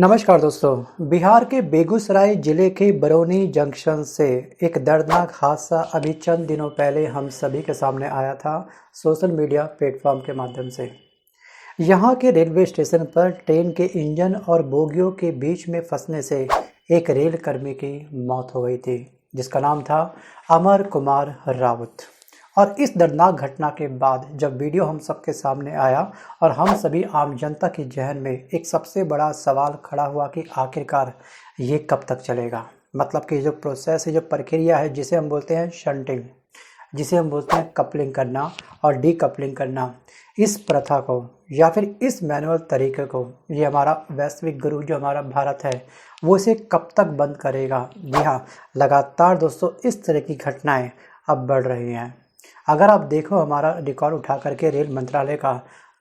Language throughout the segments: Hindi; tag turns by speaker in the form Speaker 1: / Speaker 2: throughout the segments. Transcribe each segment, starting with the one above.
Speaker 1: नमस्कार दोस्तों। बिहार के बेगूसराय जिले के बरौनी जंक्शन से एक दर्दनाक हादसा अभी चंद दिनों पहले हम सभी के सामने आया था सोशल मीडिया प्लेटफॉर्म के माध्यम से। यहाँ के रेलवे स्टेशन पर ट्रेन के इंजन और बोगियों के बीच में फंसने से एक रेल कर्मी की मौत हो गई थी, जिसका नाम था अमर कुमार राउत। और इस दर्दनाक घटना के बाद जब वीडियो हम सबके सामने आया और हम सभी आम जनता की जहन में एक सबसे बड़ा सवाल खड़ा हुआ कि आखिरकार ये कब तक चलेगा। मतलब कि जो प्रोसेस है, जो प्रक्रिया है, जिसे हम बोलते हैं शंटिंग, जिसे हम बोलते हैं कपलिंग करना और डीकपलिंग करना, इस प्रथा को या फिर इस मैनुअल तरीके को ये हमारा वैश्विक गुरु जो हमारा भारत है वो इसे कब तक बंद करेगा। जी हाँ, लगातार दोस्तों इस तरह की घटनाएं अब बढ़ रही हैं। अगर आप देखो हमारा रिकॉर्ड उठा करके रेल मंत्रालय का,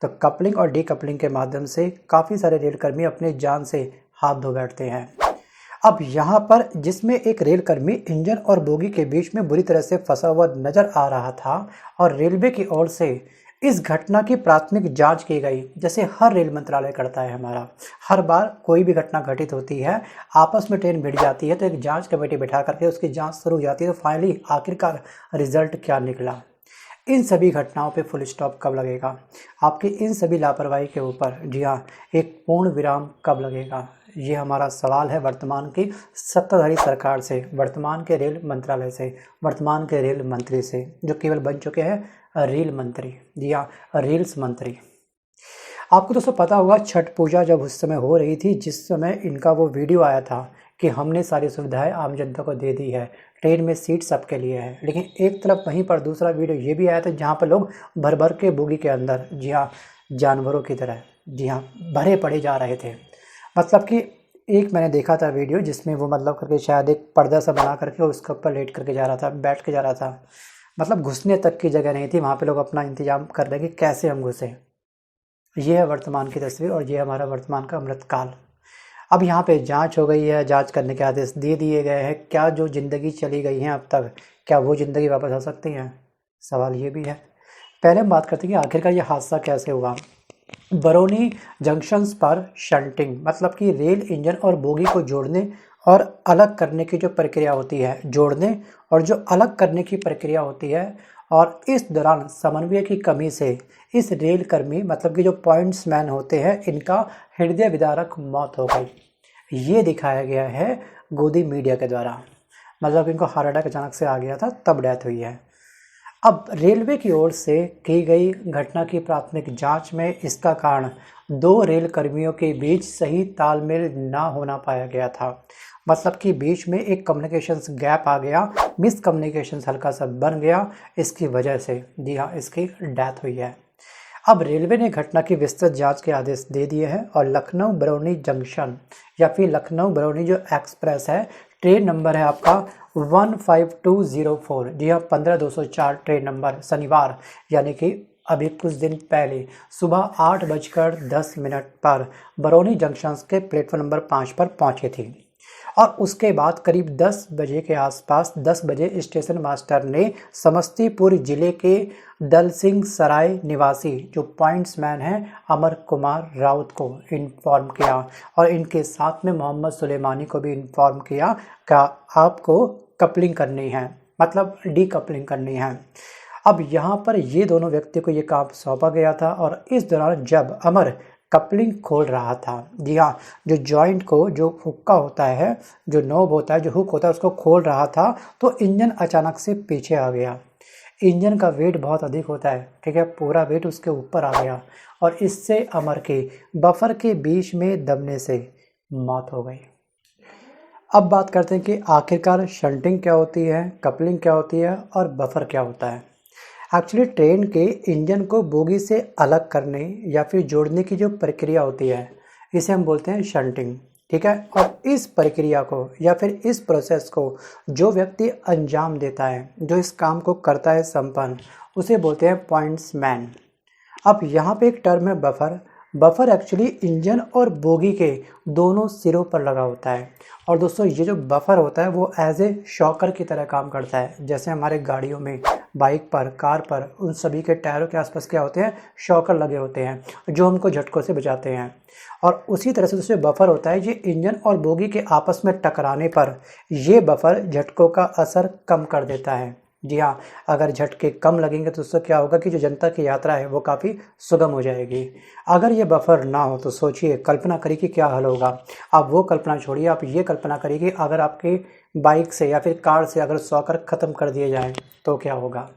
Speaker 1: तो कपलिंग और डीकपलिंग के माध्यम से काफ़ी सारे रेलकर्मी अपनी जान से हाथ धो बैठते हैं। अब यहाँ पर जिसमें एक रेलकर्मी इंजन और बोगी के बीच में बुरी तरह से फंसा हुआ नजर आ रहा था और रेलवे की ओर से इस घटना की प्राथमिक जांच की गई, जैसे हर रेल मंत्रालय करता है हमारा। हर बार कोई भी घटना घटित होती है, आपस में ट्रेन भिड़ जाती है तो एक जांच कमेटी बैठा करके उसकी जांच शुरू हो जाती है। तो फाइनली आखिरकार रिजल्ट क्या निकला, इन सभी घटनाओं पे फुल स्टॉप कब लगेगा, आपकी इन सभी लापरवाही के ऊपर जी हाँ एक पूर्ण विराम कब लगेगा, ये हमारा सवाल है वर्तमान की सत्ताधारी सरकार से, वर्तमान के रेल मंत्रालय से, वर्तमान के रेल मंत्री से, जो केवल बन चुके हैं रेल मंत्री। जी हाँ, रेल्स मंत्री। आपको दोस्तों पता होगा छठ पूजा जब उस समय हो रही थी, जिस समय इनका वो वीडियो आया था कि हमने सारी सुविधाएं आम जनता को दे दी है, ट्रेन में सीट सबके लिए है। लेकिन एक तरफ वहीं पर दूसरा वीडियो ये भी आया था जहाँ पर लोग भर भर के बोगी के अंदर, जी हाँ जानवरों की तरह, जी हाँ भरे पड़े जा रहे थे। मतलब कि एक मैंने देखा था वीडियो जिसमें वो मतलब करके शायद एक पर्दा सा बना करके उसके ऊपर लेट करके जा रहा था, बैठ के जा रहा था। मतलब घुसने तक की जगह नहीं थी, वहाँ पे लोग अपना इंतजाम कर रहे कि कैसे हम घुसें। ये है वर्तमान की तस्वीर और ये हमारा वर्तमान का अमृतकाल। अब यहाँ पे जांच हो गई है, जांच करने के आदेश दे दिए गए हैं। क्या जो ज़िंदगी चली गई है अब तक, क्या वो ज़िंदगी वापस आ सकती है? सवाल ये भी है। पहले हम बात करते हैं कि आखिरकार ये हादसा कैसे हुआ। बरौनी जंक्शंस पर शंटिंग मतलब कि रेल इंजन और बोगी को जोड़ने और अलग करने की जो प्रक्रिया होती है, जोड़ने और जो अलग करने की प्रक्रिया होती है, और इस दौरान समन्वय की कमी से इस रेल कर्मी मतलब कि जो पॉइंट्समैन होते हैं, इनका हृदय विदारक मौत हो गई। ये दिखाया गया है गोदी मीडिया के द्वारा। मतलब इनको हार्ट अटैक अचानक से आ गया था, तब डेथ हुई है। अब रेलवे की ओर से की गई घटना की प्राथमिक जांच में इसका कारण दो रेल कर्मियों के बीच सही तालमेल ना होना पाया गया था। मतलब कि बीच में एक कम्युनिकेशंस गैप आ गया, मिसकम्युनिकेशंस हल्का सा बन गया, इसकी वजह से जी हाँ इसकी डेथ हुई है। अब रेलवे ने घटना की विस्तृत जांच के आदेश दे दिए हैं और लखनऊ बरौनी जंक्शन या फिर लखनऊ बरौनी जो एक्सप्रेस है, ट्रेन नंबर है आपका 15204, जी हाँ 15204 ट्रेन नंबर, शनिवार यानी कि अभी कुछ दिन पहले सुबह 8:10 पर बरौनी जंक्शन के प्लेटफॉर्म नंबर 5 पर पहुंची थी। और उसके बाद करीब 10 बजे के आसपास 10 बजे स्टेशन मास्टर ने समस्तीपुर जिले के दल सिंह सराय निवासी जो पॉइंट्समैन हैं अमर कुमार राउत को इन्फॉर्म किया और इनके साथ में मोहम्मद सुलेमानी को भी इन्फॉर्म किया कि आपको कपलिंग करनी है, मतलब डीकपलिंग करनी है। अब यहाँ पर ये दोनों व्यक्ति को ये काम सौंपा गया था और इस दौरान जब अमर कपलिंग खोल रहा था, जी हाँ जो जॉइंट को, जो हुक्का होता है, जो नोब होता है, जो हुक होता है, उसको खोल रहा था तो इंजन अचानक से पीछे आ गया। इंजन का वेट बहुत अधिक होता है, ठीक है, पूरा वेट उसके ऊपर आ गया और इससे अमर के बफर के बीच में दबने से मौत हो गई। अब बात करते हैं कि आखिरकार शंटिंग क्या होती है, कपलिंग क्या होती है और बफर क्या होता है। एक्चुअली ट्रेन के इंजन को बोगी से अलग करने या फिर जोड़ने की जो प्रक्रिया होती है, इसे हम बोलते हैं शंटिंग, ठीक है। और इस प्रक्रिया को या फिर इस प्रोसेस को जो व्यक्ति अंजाम देता है, जो इस काम को करता है संपन्न, उसे बोलते हैं पॉइंट्समैन। अब यहाँ पे एक टर्म है बफर। बफर एक्चुअली इंजन और बोगी के दोनों सिरों पर लगा होता है। और दोस्तों ये जो बफर होता है वो एज ए शॉकर की तरह काम करता है। जैसे हमारे गाड़ियों में, बाइक पर, कार पर, उन सभी के टायरों के आसपास क्या होते हैं, शॉकर लगे होते हैं जो हमको झटकों से बचाते हैं। और उसी तरह से दोस्तों बफर होता है, ये इंजन और बोगी के आपस में टकराने पर ये बफर झटकों का असर कम कर देता है। जी हाँ, अगर झटके कम लगेंगे तो उससे क्या होगा कि जो जनता की यात्रा है वो काफ़ी सुगम हो जाएगी। अगर ये बफर ना हो तो सोचिए, कल्पना करिए कि क्या हाल होगा। आप वो कल्पना छोड़िए, आप ये कल्पना करिए कि अगर आपके बाइक से या फिर कार से अगर शॉकर ख़त्म कर दिए जाएँ तो क्या होगा।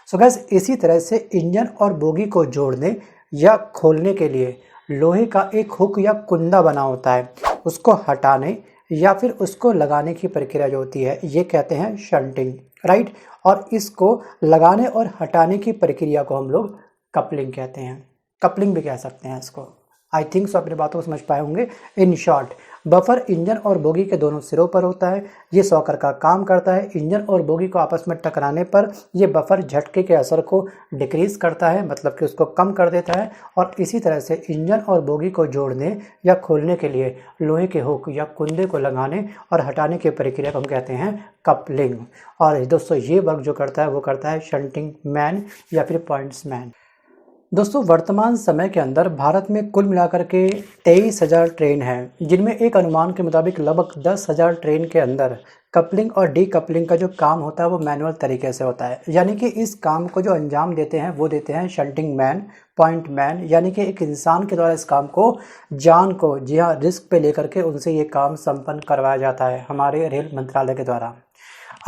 Speaker 1: सो गैस, इसी तरह से इंजन और बोगी को जोड़ने या खोलने के लिए लोहे का एक हुक या कुंदा बना होता है। उसको हटाने या फिर उसको लगाने की प्रक्रिया जो होती है ये कहते हैं शंटिंग, राइट। और इसको लगाने और हटाने की प्रक्रिया को हम लोग कपलिंग कहते हैं, कपलिंग भी कह सकते हैं इसको। आई थिंक सो अपनी बातों को समझ पाए होंगे। इन शॉर्ट, बफर इंजन और बोगी के दोनों सिरों पर होता है। ये शॉकर का काम करता है। इंजन और बोगी को आपस में टकराने पर ये बफर झटके के असर को डिक्रीज करता है, मतलब कि उसको कम कर देता है। और इसी तरह से इंजन और बोगी को जोड़ने या खोलने के लिए लोहे के हुक या कुंदे को लगाने और हटाने की प्रक्रिया को हम कहते हैं कपलिंग। और दोस्तों ये वर्क जो करता है वो करता है शंटिंग मैन या फिर पॉइंट्स मैन। दोस्तों वर्तमान समय के अंदर भारत में कुल मिलाकर के 23,000 ट्रेन हैं, जिनमें एक अनुमान के मुताबिक लगभग 10,000 ट्रेन के अंदर कपलिंग और डीकपलिंग का जो काम होता है वो मैनुअल तरीके से होता है। यानी कि इस काम को जो अंजाम देते हैं वो देते हैं शंटिंग मैन, पॉइंट मैन, यानी कि एक इंसान के द्वारा इस काम को, जान को, जी हाँ, रिस्क पे लेकर के उनसे ये काम संपन्न करवाया जाता है हमारे रेल मंत्रालय के द्वारा।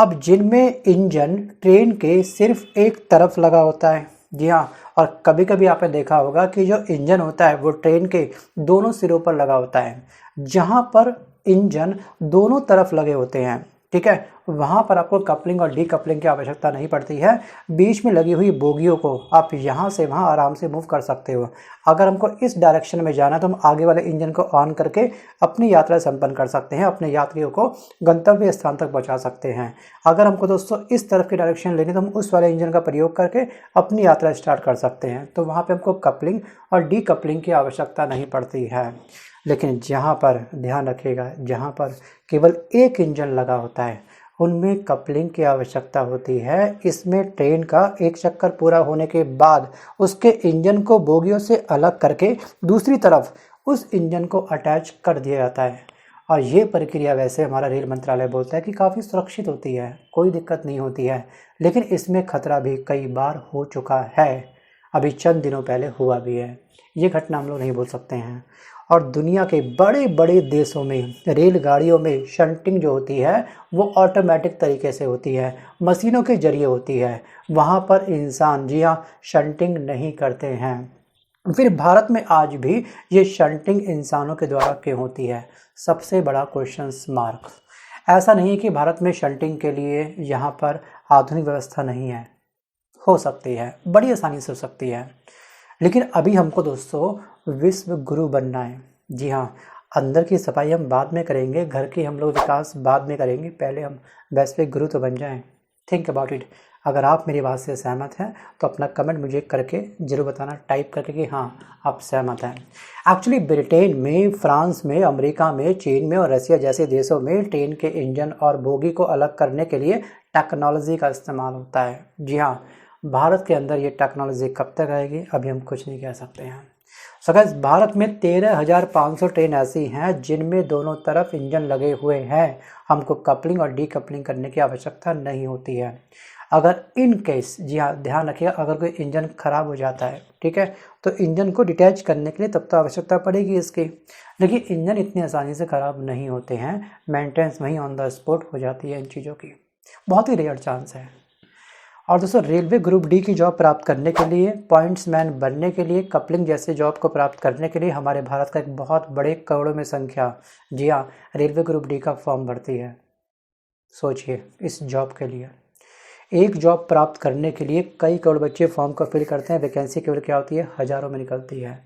Speaker 1: अब जिनमें इंजन ट्रेन के सिर्फ एक तरफ लगा होता है, जी हाँ, और कभी कभी आपने देखा होगा कि जो इंजन होता है वो ट्रेन के दोनों सिरों पर लगा होता है। जहाँ पर इंजन दोनों तरफ लगे होते हैं, ठीक है, वहाँ पर आपको कपलिंग और डीकपलिंग की आवश्यकता नहीं पड़ती है। बीच में लगी हुई बोगियों को आप यहाँ से वहाँ आराम से मूव कर सकते हो। अगर हमको इस डायरेक्शन में जाना तो हम आगे वाले इंजन को ऑन करके अपनी यात्रा संपन्न कर सकते हैं, अपने यात्रियों को गंतव्य स्थान तक पहुँचा सकते हैं। अगर हमको दोस्तों इस तरफ की डायरेक्शन लेनी तो हम उस वाले इंजन का प्रयोग करके अपनी यात्रा स्टार्ट कर सकते हैं। तो वहाँ पर हमको कपलिंग और डीकपलिंग की आवश्यकता नहीं पड़ती है। लेकिन जहाँ पर, ध्यान रखिएगा, जहाँ पर केवल एक इंजन लगा होता है उनमें कपलिंग की आवश्यकता होती है। इसमें ट्रेन का एक चक्कर पूरा होने के बाद उसके इंजन को बोगियों से अलग करके दूसरी तरफ उस इंजन को अटैच कर दिया जाता है। और ये प्रक्रिया वैसे हमारा रेल मंत्रालय बोलता है कि काफ़ी सुरक्षित होती है, कोई दिक्कत नहीं होती है। लेकिन इसमें खतरा भी कई बार हो चुका है, अभी चंद दिनों पहले हुआ भी है। ये घटना हम लोग नहीं भूल सकते हैं। और दुनिया के बड़े बड़े देशों में रेलगाड़ियों में शंटिंग जो होती है वो ऑटोमेटिक तरीके से होती है, मशीनों के जरिए होती है। वहाँ पर इंसान, जी हाँ, शंटिंग नहीं करते हैं। फिर भारत में आज भी ये शंटिंग इंसानों के द्वारा क्यों होती है? सबसे बड़ा क्वेश्चन मार्क। ऐसा नहीं है कि भारत में शंटिंग के लिए यहाँ पर आधुनिक व्यवस्था नहीं है, हो सकती है, बड़ी आसानी से हो सकती है। लेकिन अभी हमको दोस्तों विश्व गुरु बनना है। जी हाँ, अंदर की सफाई हम बाद में करेंगे, घर की हम लोग विकास बाद में करेंगे, पहले हम वैश्विक गुरु तो बन जाएं। Think about it. अगर आप मेरी बात से सहमत हैं तो अपना कमेंट मुझे करके ज़रूर बताना, टाइप करके कि हाँ आप सहमत हैं। एक्चुअली ब्रिटेन में, फ्रांस में, अमेरिका में, चीन में और रसिया जैसे देशों में ट्रेन के इंजन और बोगी को अलग करने के लिए टेक्नोलॉजी का इस्तेमाल होता है। जी हाँ, भारत के अंदर ये टेक्नोलॉजी कब तक आएगी अभी हम कुछ नहीं कह सकते हैं। सो गाइस, भारत में 13,500 ट्रेन ऐसी हैं जिनमें दोनों तरफ इंजन लगे हुए हैं। हमको कपलिंग और डीकपलिंग करने की आवश्यकता नहीं होती है। अगर इन केस, जी हाँ, ध्यान रखिएगा, अगर कोई इंजन ख़राब हो जाता है, ठीक है, तो इंजन को डिटैच करने के लिए तब तो आवश्यकता पड़ेगी इसकी। लेकिन इंजन इतनी आसानी से ख़राब नहीं होते हैं, मेंटेनेंस वहीं ऑन द स्पॉट हो जाती है इन चीज़ों की, बहुत ही रेयर चांस है। और दोस्तों रेलवे ग्रुप डी की जॉब प्राप्त करने के लिए, पॉइंट्स मैन बनने के लिए, कपलिंग जैसे जॉब को प्राप्त करने के लिए हमारे भारत का एक बहुत बड़े करोड़ों में संख्या, जी हाँ, रेलवे ग्रुप डी का फॉर्म भरती है। सोचिए, इस जॉब के लिए एक जॉब प्राप्त करने के लिए कई करोड़ बच्चे फॉर्म को फिल करते हैं। वैकेंसी केवल क्या होती है, हज़ारों में निकलती है।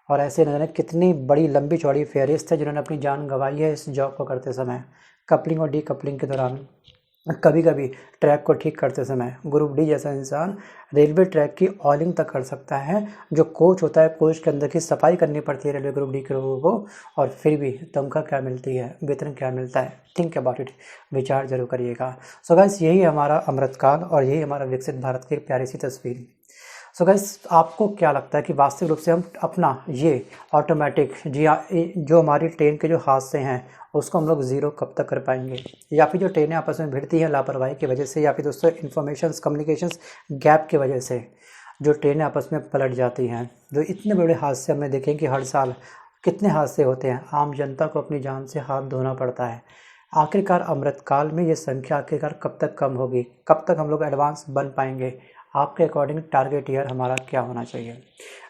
Speaker 1: और ऐसे न जाने कितनी बड़ी लंबी चौड़ी फेहरिस्त है जिन्होंने अपनी जान गंवाई है इस जॉब को करते समय, कपलिंग और डीकपलिंग के दौरान। कभी कभी ट्रैक को ठीक करते समय ग्रुप डी जैसा इंसान रेलवे ट्रैक की ऑयलिंग तक कर सकता है। जो कोच होता है, कोच के अंदर की सफाई करनी पड़ती है रेलवे ग्रुप डी के लोगों को, और फिर भी तनख्वाह क्या मिलती है, वेतन क्या मिलता है। थिंक अबाउट इट, विचार जरूर करिएगा। सो गाइस, यही हमारा अमृतकाल और यही हमारा विकसित भारत की एक प्यारी सी तस्वीर। सो गाइस, आपको क्या लगता है कि वास्तविक रूप से हम अपना ये ऑटोमेटिक, जी हाँ, जो हमारी ट्रेन के जो हादसे हैं उसको हम लोग ज़ीरो कब तक कर पाएंगे, या फिर जो ट्रेनें आपस में भिड़ती हैं लापरवाही की वजह से, या फिर दोस्तों इन्फॉर्मेशंस कम्युनिकेशंस गैप की वजह से जो ट्रेनें आपस में पलट जाती हैं। जो इतने बड़े हादसे हमने देखे कि हर साल कितने हादसे होते हैं, आम जनता को अपनी जान से हाथ धोना पड़ता है। आखिरकार अमृतकाल में ये संख्या आखिरकार कब तक कम होगी, कब तक हम लोग एडवांस बन पाएंगे? आपके अकॉर्डिंग टारगेट ईयर हमारा क्या होना चाहिए?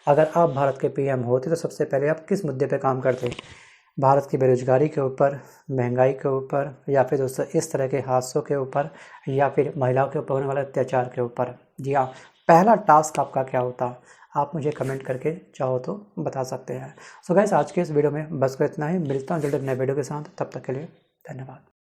Speaker 1: अगर आप भारत के पीएम होते तो सबसे पहले आप किस मुद्दे पे काम करते? भारत की बेरोजगारी के ऊपर, महंगाई के ऊपर, या फिर दोस्तों इस तरह के हादसों के ऊपर, या फिर महिलाओं के ऊपर होने वाले अत्याचार के ऊपर? जी हाँ, पहला टास्क आपका क्या होता? आप मुझे कमेंट करके चाहो तो बता सकते हैं। सो गाइस, आज के इस वीडियो में बस को इतना ही। मिलता हूँ जल्द एक नए वीडियो के साथ, तब तक के लिए धन्यवाद।